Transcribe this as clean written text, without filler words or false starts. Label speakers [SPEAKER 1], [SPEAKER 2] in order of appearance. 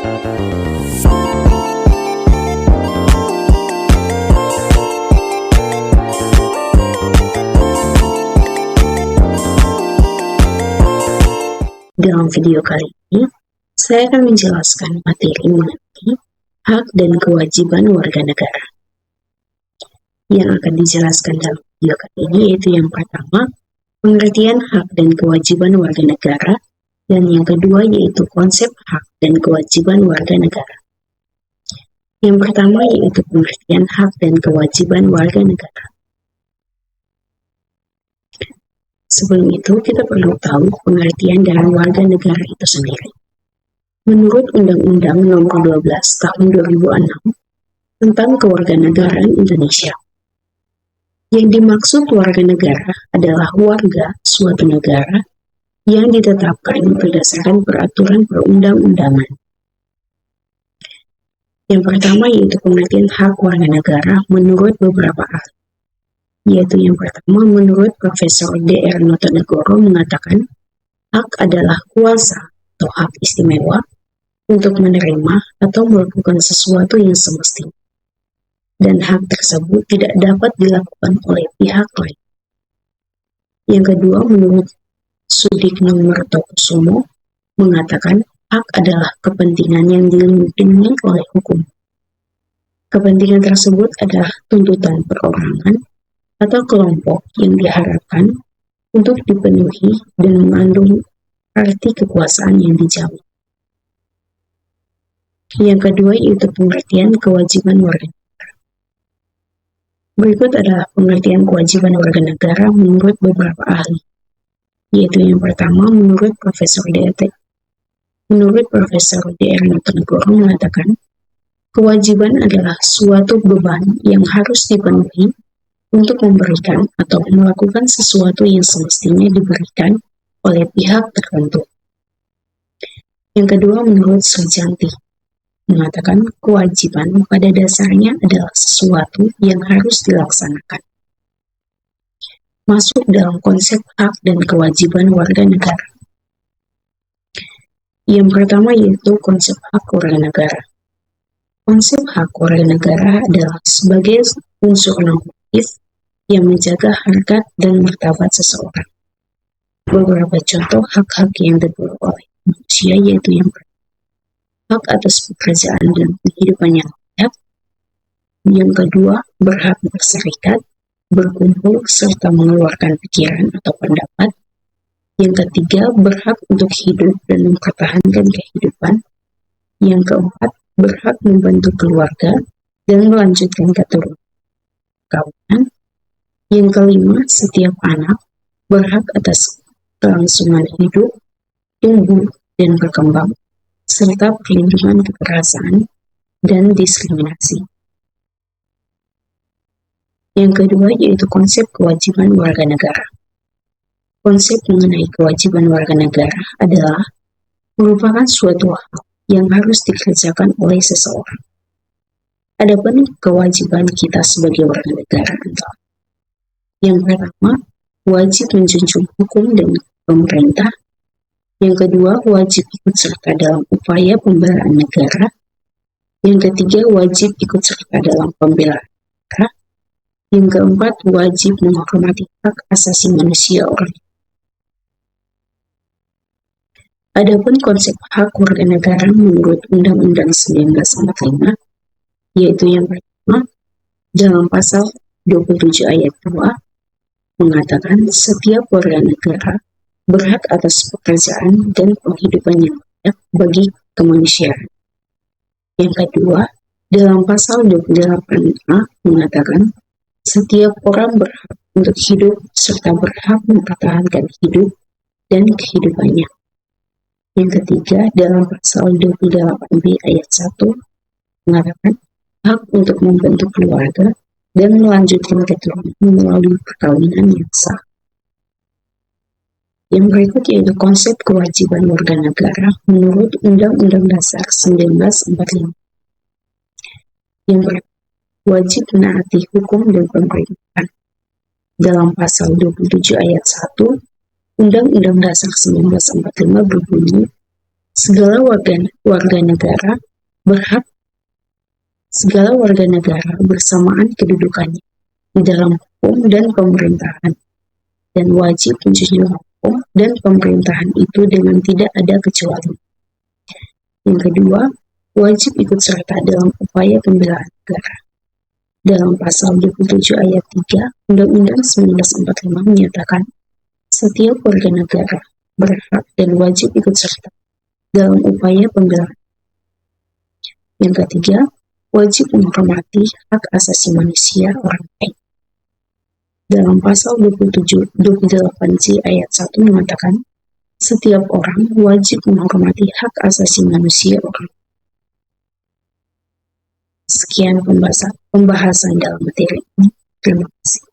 [SPEAKER 1] Dalam video kali ini, saya akan menjelaskan materi mengenai hak dan kewajiban warga negara. Yang akan dijelaskan dalam video kali ini yaitu yang pertama, pengertian hak dan kewajiban warga negara, dan yang kedua yaitu konsep hak dan kewajiban warga negara. Yang pertama yaitu pengertian hak dan kewajiban warga negara. Sebelum itu, kita perlu tahu pengertian dari warga negara itu sendiri. Menurut Undang-Undang Nomor 12 Tahun 2006 tentang Kewarganegaraan Indonesia, yang dimaksud warga negara adalah warga suatu negara yang ditetapkan berdasarkan peraturan perundang-undangan. Yang pertama yaitu pengertian hak warga negara menurut beberapa ahli. Yaitu yang pertama, menurut Profesor Dr. Notonegoro mengatakan, hak adalah kuasa atau hak istimewa untuk menerima atau melakukan sesuatu yang semestinya, dan hak tersebut tidak dapat dilakukan oleh pihak lain. Yang kedua, menurut Sudikno Mertokusumo mengatakan, hak adalah kepentingan yang dilindungi oleh hukum. Kepentingan tersebut adalah tuntutan perorangan atau kelompok yang diharapkan untuk dipenuhi dan mengandung arti kekuasaan yang dijamin. Yang kedua yaitu pengertian kewajiban warga negara. Berikut adalah pengertian kewajiban warga negara menurut beberapa ahli, yaitu yang pertama menurut Profesor Dr. Notonegoro mengatakan, kewajiban adalah suatu beban yang harus dipenuhi untuk memberikan atau melakukan sesuatu yang semestinya diberikan oleh pihak tertentu. Yang kedua, menurut Sujanti, mengatakan kewajiban pada dasarnya adalah sesuatu yang harus dilaksanakan. Masuk dalam konsep hak dan kewajiban warga negara. Yang pertama yaitu konsep hak warga negara. Konsep hak warga negara adalah sebagai unsur normatif yang menjaga harkat dan martabat seseorang. Beberapa contoh hak-hak yang diperoleh oleh manusia yaitu yang pertama, hak atas pekerjaan dan kehidupan yang layak. Yang kedua, berhak berserikat, berkumpul, serta mengeluarkan pikiran atau pendapat. Yang ketiga, berhak untuk hidup dan mempertahankan kehidupan. Yang keempat, berhak membentuk keluarga dan melanjutkan keturunan kawanan. Yang kelima, setiap anak berhak atas kelangsungan hidup, tumbuh, dan berkembang, serta perlindungan kekerasan dan diskriminasi. Yang kedua yaitu konsep kewajiban warga negara. Konsep mengenai kewajiban warga negara adalah merupakan suatu hal yang harus dikerjakan oleh seseorang. Adapun kewajiban kita sebagai warga negara adalah yang pertama, wajib menjunjung hukum dan pemerintah. Yang kedua, wajib ikut serta dalam upaya pembelaan negara. Yang ketiga, wajib ikut serta dalam pembelaan negara. Yang keempat, wajib menghormati hak asasi manusia orang. Adapun konsep hak warga negara menurut Undang-Undang 1945, yaitu yang pertama, dalam pasal 27 ayat 2, mengatakan setiap warga negara berhak atas pekerjaan dan penghidupan yang layak bagi kemanusiaan. Yang kedua, dalam pasal 28A mengatakan setiap orang berhak untuk hidup serta berhak mempertahankan hidup dan kehidupannya. Yang ketiga, dalam pasal 28B ayat 1 mengatakan hak untuk membentuk keluarga dan melanjutkan keturunan melalui perkawinan yang sah. Yang berikut yaitu konsep kewajiban warga negara menurut Undang-Undang Dasar 1945. Yang wajib menaati hukum dan pemerintahan. Dalam pasal 27 ayat 1, Undang-Undang Dasar 1945 berbunyi, Segala warga negara berhak segala warga negara bersamaan kedudukannya di dalam hukum dan pemerintahan, dan wajib menjunjung hukum dan pemerintahan itu dengan tidak ada kecuali. Yang kedua, wajib ikut serta dalam upaya pembelaan negara. Dalam pasal 27 ayat 3 Undang-Undang 1945 menyatakan, setiap warga negara berhak dan wajib ikut serta dalam upaya pembelaan. Yang ketiga, wajib menghormati hak asasi manusia orang lain. Dalam pasal 28C ayat 1 mengatakan, setiap orang wajib menghormati hak asasi manusia orang lain. Sekian pembahasan dalam materi ini. Terima kasih.